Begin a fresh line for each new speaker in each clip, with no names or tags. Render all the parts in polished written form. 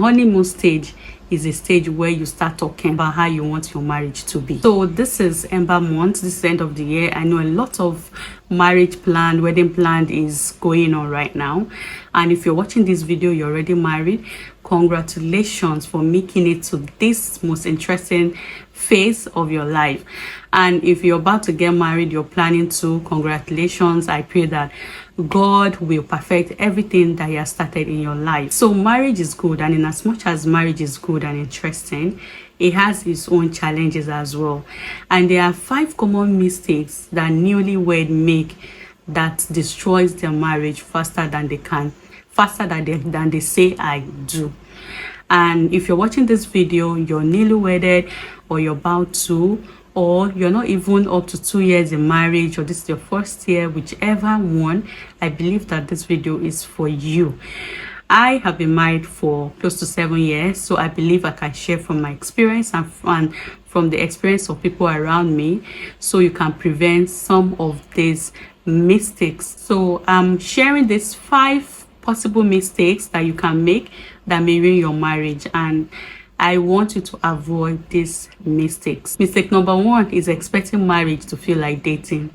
honeymoon stage is a stage where you start talking about how you want your marriage to be. So this is Ember month, this is the end of the year. I know a lot of marriage plan, wedding plan is going on right now, and if you're watching this video, you're already married. Congratulations for making it to this most interesting phase of your life. And if you're about to get married, you're planning to, congratulations. I pray that God will perfect everything that He has started in your life. So marriage is good, and in as much as marriage is good and interesting, it has its own challenges as well. And there are 5 common mistakes that newlywed make that destroys their marriage faster than they say I do. And if you're watching this video, you're newly wedded, or you're about to, or you're not even up to 2 years in marriage, or this is your first year, whichever one, I believe that this video is for you. I have been married for close to 7 years, so I believe I can share from my experience and from the experience of people around me, so you can prevent some of these mistakes. So I'm sharing these 5 possible mistakes that you can make that may ruin your marriage, and I want you to avoid these mistakes. Mistake number 1 is expecting marriage to feel like dating,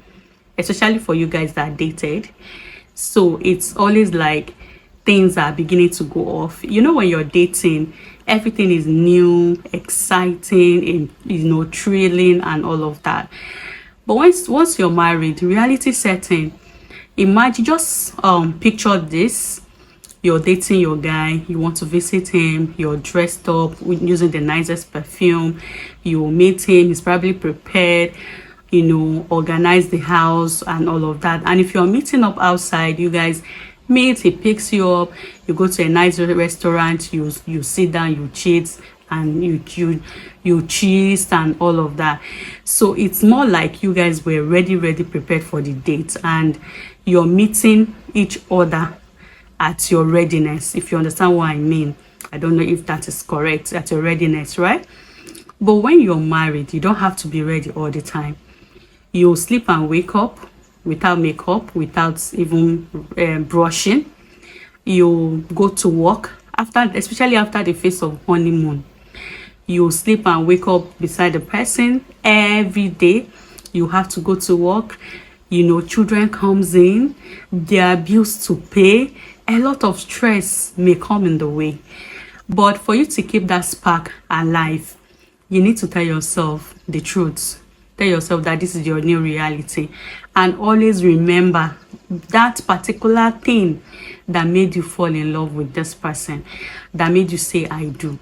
especially for you guys that are dated. So it's always like things are beginning to go off. You know, when you're dating, everything is new, exciting, and thrilling and all of that. But once you're married, reality setting. Imagine, just picture this. You're dating your guy, you want to visit him, you're dressed up using the nicest perfume, you meet him, he's probably prepared, organize the house and all of that. And if you're meeting up outside, you guys meet, he picks you up, you go to a nice restaurant, you sit down, you cheat, and you cheese and all of that. So it's more like you guys were ready prepared for the date, and you're meeting each other at your readiness, if you understand what I mean. I don't know if that is correct, at your readiness, right? But when you're married, you don't have to be ready all the time. You sleep and wake up without makeup, without even brushing. You go to work, especially after the phase of honeymoon. You sleep and wake up beside the person every day. You have to go to work. Children comes in, there are bills to pay. A lot of stress may come in the way. But for you to keep that spark alive, you need to tell yourself the truth. Tell yourself that this is your new reality. And always remember that particular thing that made you fall in love with this person, that made you say I do.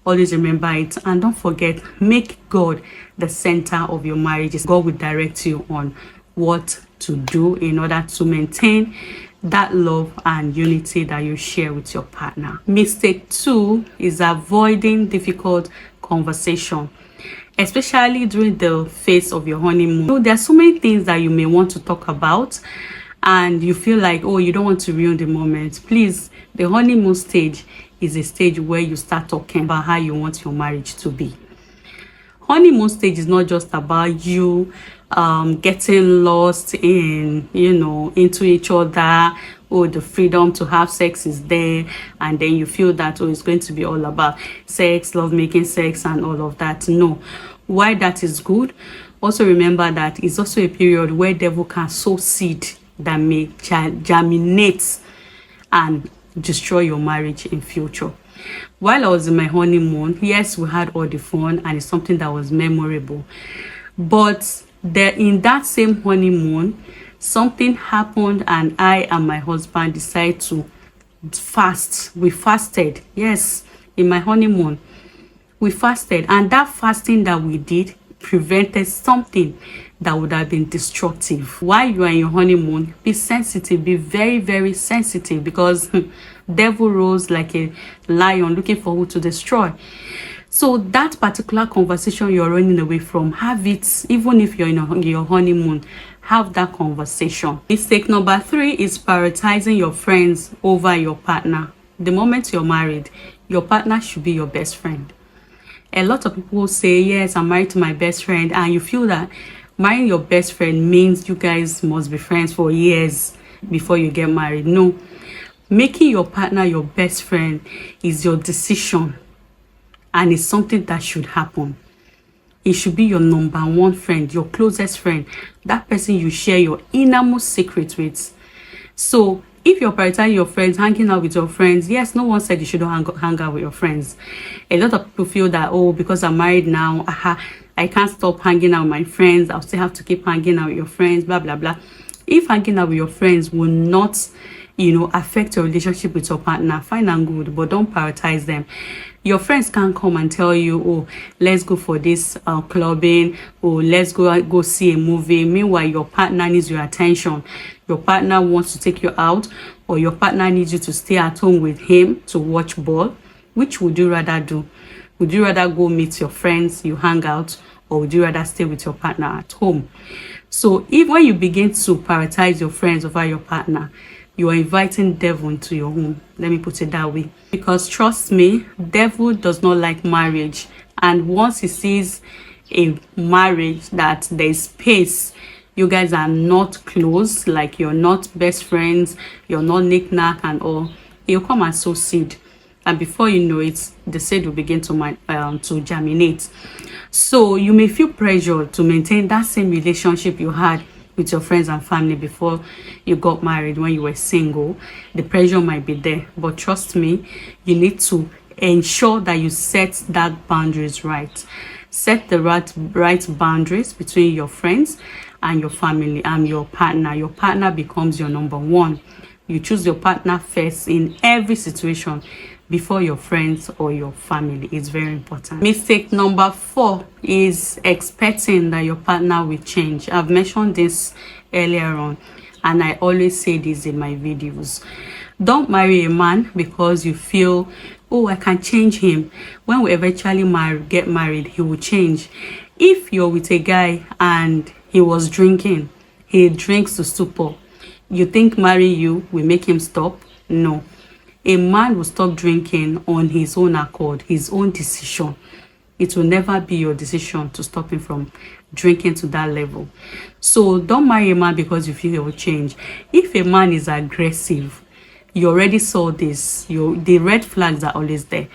Always remember it, and don't forget, make God the center of your marriage. God will direct you on what to do in order to maintain that love and unity that you share with your partner. Mistake 2 is avoiding difficult conversation, especially during the phase of your honeymoon. There are so many things that you may want to talk about, and you feel like, oh, you don't want to ruin the moment. Please, the honeymoon stage is a stage where you start talking about how you want your marriage to be. Honeymoon stage is not just about you getting lost in into each other. Oh, the freedom to have sex is there, and then you feel that, oh, it's going to be all about sex, love making sex and all of that. No. Why that is good, also remember that it's also a period where devil can sow seed that may germinate and destroy your marriage in future. While I was in my honeymoon, yes, we had all the fun, and it's something that was memorable. But in that same honeymoon, something happened, and I and my husband decided to fast. We fasted. Yes, in my honeymoon, we fasted, and that fasting that we did prevented something that would have been destructive. While you are in your honeymoon, be sensitive, be very, very sensitive, because devil rose like a lion looking for who to destroy. So that particular conversation you're running away from, have it. Even if you're in your honeymoon, have that conversation. Mistake number 3 is prioritizing your friends over your partner. The moment you're married, your partner should be your best friend. A lot of people say, yes, I'm married to my best friend, and you feel that marrying your best friend means you guys must be friends for years before you get married. No. Making your partner your best friend is your decision, and it's something that should happen. It should be your number one friend, your closest friend, that person you share your innermost secret with. So if you're prioritizing your friends, hanging out with your friends, yes, no one said you shouldn't hang out with your friends. A lot of people feel that, oh, because I'm married now, I can't stop hanging out with my friends. I'll still have to keep hanging out with your friends, blah, blah, blah. If hanging out with your friends will not, affect your relationship with your partner, fine and good, but don't prioritize them. Your friends can't come and tell you, oh, let's go for this clubbing, or let's go see a movie. Meanwhile, your partner needs your attention. Your partner wants to take you out, or your partner needs you to stay at home with him to watch ball. Which would you rather do? Would you rather go meet your friends, you hang out, or would you rather stay with your partner at home? So if when you begin to prioritize your friends over your partner, you are inviting devil into your home. Let me put it that way. Because trust me, devil does not like marriage. And once he sees a marriage that there's space, you guys are not close, like you're not best friends, you're not knick-knack and all, he'll come and sow seed. And before you know it, the seed will begin to germinate. So you may feel pressure to maintain that same relationship you had with your friends and family before you got married. When you were single, the pressure might be there, but trust me, you need to ensure that you set that boundaries right. Set the right boundaries between your friends and your family and your partner. Your partner becomes your number one. You choose your partner first in every situation before your friends or your family. It's very important. Mistake number 4 is expecting that your partner will change. I've mentioned this earlier on, and I always say this in my videos. Don't marry a man because you feel, oh, I can change him. When we eventually get married, he will change. If you're with a guy and he was drinking, he drinks to stupor, you think marrying you will make him stop? No. A man will stop drinking on his own accord, his own decision. It will never be your decision to stop him from drinking to that level. So don't marry a man because you feel he will change. If a man is aggressive, you already saw this, the red flags are always there,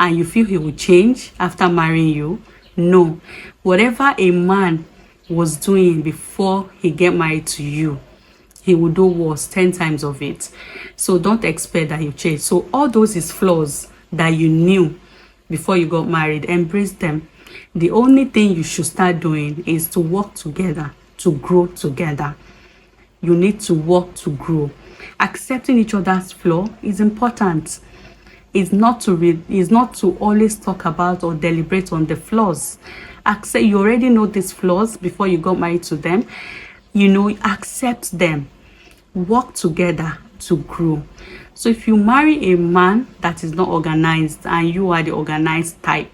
and you feel he will change after marrying you, no. Whatever a man was doing before he get married to you, he will do worse, 10 times of it. So don't expect that he'll change. So all those his flaws that you knew before you got married, embrace them. The only thing you should start doing is to work together, to grow together. You need to work to grow. Accepting each other's flaw is important. It's not to always talk about or deliberate on the flaws. Accept, you already know these flaws before you got married to them. Accept them. Work together to grow. So if you marry a man that is not organized and you are the organized type,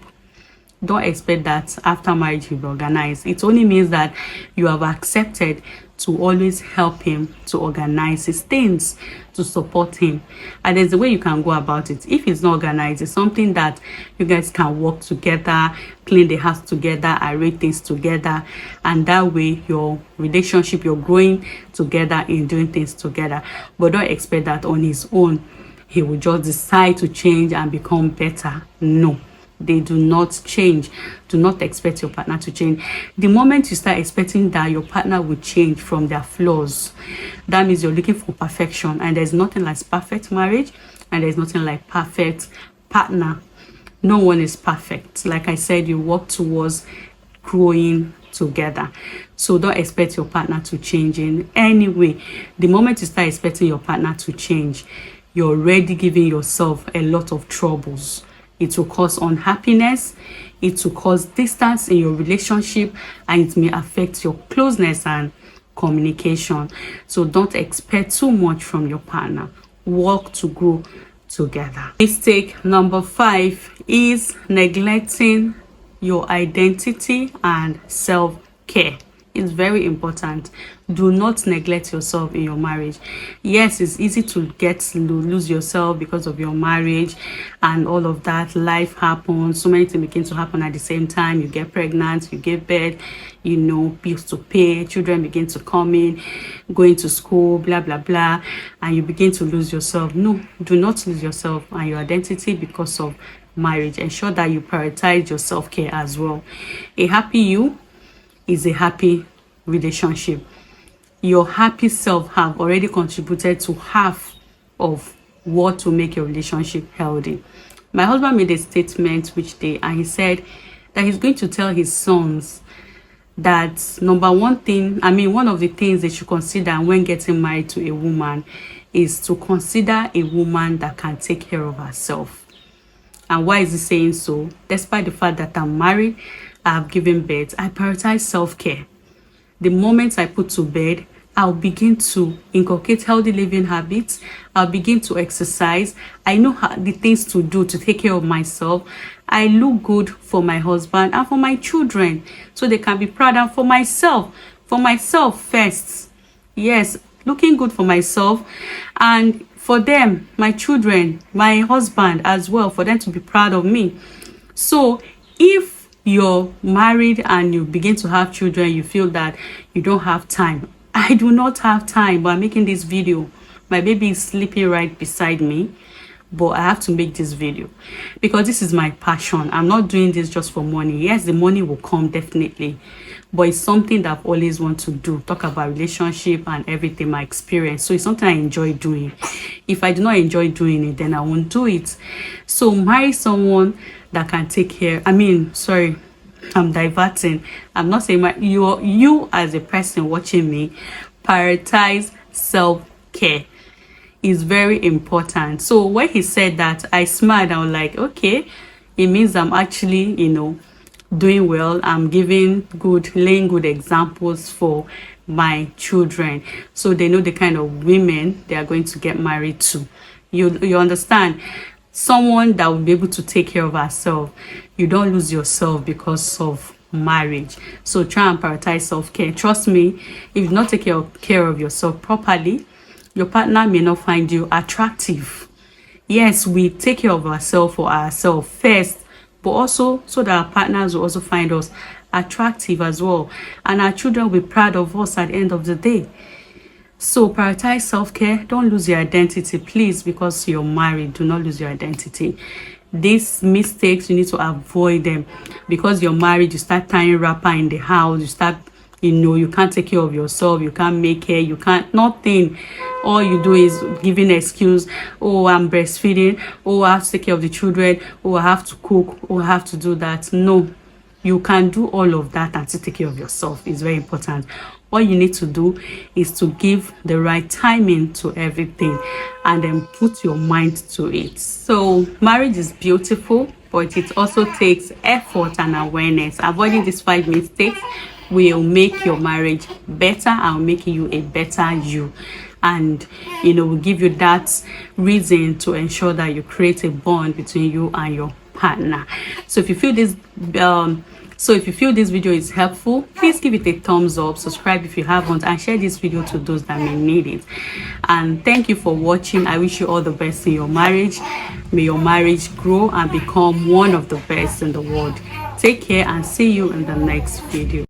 don't expect that after marriage he'll be organized. It only means that you have accepted to always help him to organize his things, to support him. And there's a way you can go about it. If it's not organized, it's something that you guys can work together, clean the house together, arrange things together, and that way your relationship, you're growing together in doing things together. But don't expect that on his own he will just decide to change and become better. No. They do not change. Do not expect your partner to change. The moment you start expecting that your partner will change from their flaws, that means you're looking for perfection. And there's nothing like perfect marriage, and there's nothing like perfect partner. No one is perfect. Like I said, you work towards growing together. So don't expect your partner to change in any way. The moment you start expecting your partner to change, you're already giving yourself a lot of troubles. It will cause unhappiness, it will cause distance in your relationship, and it may affect your closeness and communication. So don't expect too much from your partner. Work to grow together. Mistake number 5 is neglecting your identity and self-care. It's very important. Do not neglect yourself in your marriage. Yes, it's easy to lose yourself because of your marriage and all of that. Life happens, so many things begin to happen at the same time. You get pregnant, you give birth, you know, bills to pay, children begin to come in, going to school, blah blah blah, and you begin to lose yourself. No, do not lose yourself and your identity because of marriage. Ensure that you prioritize your self-care as well. A happy you is a happy relationship. Your happy self have already contributed to half of what will make your relationship healthy. My husband made a statement which day, and he said that he's going to tell his sons that one of the things they should consider when getting married to a woman is to consider a woman that can take care of herself. And why is he saying so? Despite the fact that I'm married, I have given birth, I prioritize self-care. The moment I put to bed, I'll begin to inculcate healthy living habits. I'll begin to exercise. I know the things to do to take care of myself. I look good for my husband and for my children, so they can be proud, and for myself first. Yes, looking good for myself, and for them, my children, my husband as well, for them to be proud of me. So if you're married and you begin to have children, you feel that you don't have time. I do not have time, but I'm making this video. My baby is sleeping right beside me, but I have to make this video because this is my passion. I'm not doing this just for money. Yes, the money will come definitely, but it's something that I've always want to do, talk about relationship and everything, my experience. So it's something I enjoy doing. If I do not enjoy doing it, then I won't do it. So marry someone that can take care. I'm diverting. I'm not saying you as a person watching me, prioritize self-care. Is very important. So when he said that, I smiled. I was like, okay, it means I'm actually, doing well. I'm laying good examples for my children, so they know the kind of women they are going to get married to. You understand? Someone that will be able to take care of herself. You don't lose yourself because of marriage. So try and prioritize self-care. Trust me, if you not take care of yourself properly, your partner may not find you attractive. Yes, we take care of ourselves for ourselves first, but also so that our partners will also find us attractive as well, and our children will be proud of us at the end of the day. So prioritize self-care. Don't lose your identity, please, because you're married. Do not lose your identity. These mistakes, you need to avoid them. Because you're married, you start tying wrapper in the house, you start, you can't take care of yourself, you can't make hair, you can't, nothing. All you do is giving excuse. Oh, I'm breastfeeding. Oh, I have to take care of the children. Oh, I have to cook. Oh, I have to do that. No, you can do all of that and still take care of yourself. It's very important. All you need to do is to give the right timing to everything and then put your mind to it. So marriage is beautiful, but it also takes effort and awareness. Avoiding these 5 mistakes will make your marriage better and make you a better you, and will give you that reason to ensure that you create a bond between you and your partner. So if you feel this video is helpful, please give it a thumbs up, subscribe if you haven't, and share this video to those that may need it. And thank you for watching. I wish you all the best in your marriage. May your marriage grow and become one of the best in the world. Take care and see you in the next video.